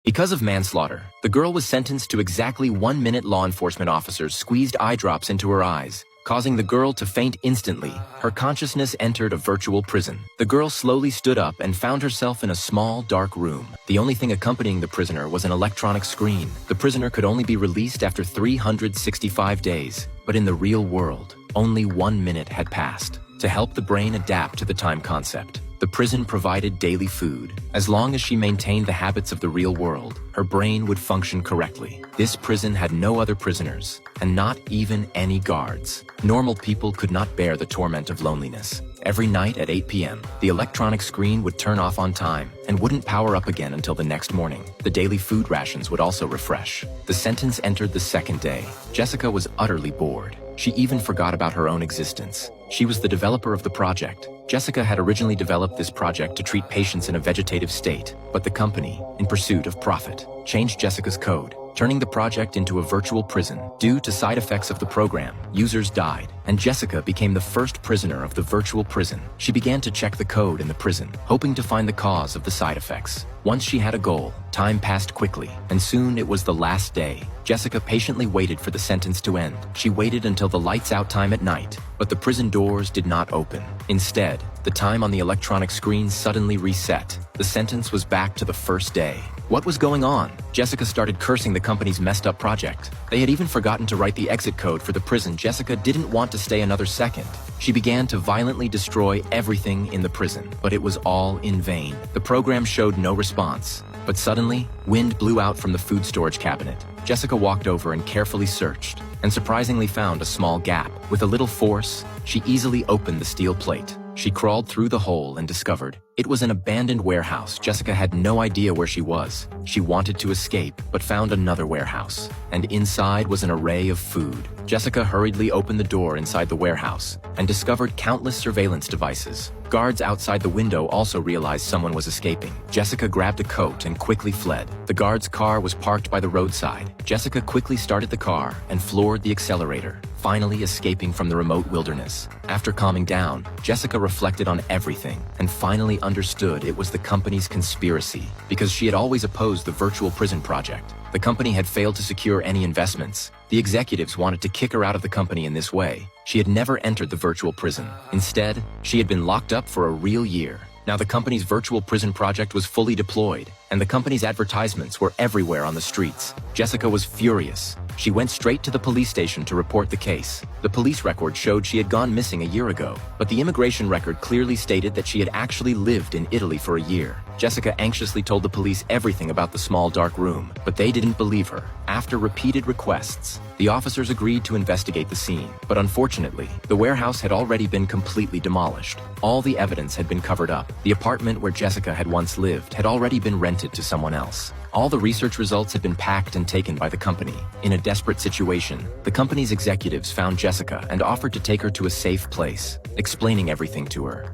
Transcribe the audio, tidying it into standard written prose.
Because of manslaughter, the girl was sentenced to exactly 1 minute. Law enforcement officers squeezed eye drops into her eyes, causing the girl to faint instantly. Her consciousness entered a virtual prison. The girl slowly stood up and found herself in a small, dark room. The only thing accompanying the prisoner was an electronic screen. The prisoner could only be released after 365 days, but in the real world, only 1 minute had passed. To help the brain adapt to the time concept, the prison provided daily food. As long as she maintained the habits of the real world, her brain would function correctly. This prison had no other prisoners, and not even any guards. Normal people could not bear the torment of loneliness. Every night at 8 p.m., the electronic screen would turn off on time and wouldn't power up again until the next morning. The daily food rations would also refresh. The sentence entered the second day. Jessica was utterly bored. She even forgot about her own existence. She was the developer of the project. Jessica had originally developed this project to treat patients in a vegetative state, but the company, in pursuit of profit, changed Jessica's code, turning the project into a virtual prison. Due to side effects of the program, users died, and Jessica became the first prisoner of the virtual prison. She began to check the code in the prison, hoping to find the cause of the side effects. Once she had a goal, time passed quickly, and soon it was the last day. Jessica patiently waited for the sentence to end. She waited until the lights out time at night, but the prison doors did not open. Instead, the time on the electronic screen suddenly reset. The sentence was back to the first day. What was going on? Jessica started cursing the company's messed up project. They had even forgotten to write the exit code for the prison. Jessica didn't want to stay another second. She began to violently destroy everything in the prison, but it was all in vain. The program showed no response. But suddenly, wind blew out from the food storage cabinet. Jessica walked over and carefully searched, and surprisingly found a small gap. With a little force, she easily opened the steel plate. She crawled through the hole and discovered it was an abandoned warehouse. Jessica had no idea where she was. She wanted to escape, but found another warehouse, and inside was an array of food. Jessica hurriedly opened the door inside the warehouse and discovered countless surveillance devices. Guards outside the window also realized someone was escaping. Jessica grabbed a coat and quickly fled. The guard's car was parked by the roadside. Jessica quickly started the car and floored the accelerator, finally escaping from the remote wilderness. After calming down, Jessica reflected on everything and finally understood it was the company's conspiracy. Because she had always opposed the virtual prison project, the company had failed to secure any investments. The executives wanted to kick her out of the company in this way. She had never entered the virtual prison. Instead, she had been locked up for a real year. Now the company's virtual prison project was fully deployed, and the company's advertisements were everywhere on the streets. Jessica was furious. She went straight to the police station to report the case. The police record showed she had gone missing a year ago, but the immigration record clearly stated that she had actually lived in Italy for a year. Jessica anxiously told the police everything about the small dark room, but they didn't believe her. After repeated requests, the officers agreed to investigate the scene, but unfortunately, the warehouse had already been completely demolished. All the evidence had been covered up. The apartment where Jessica had once lived had already been rented to someone else. All the research results had been packed and taken by the company. In a desperate situation, the company's executives found Jessica and offered to take her to a safe place, explaining everything to her.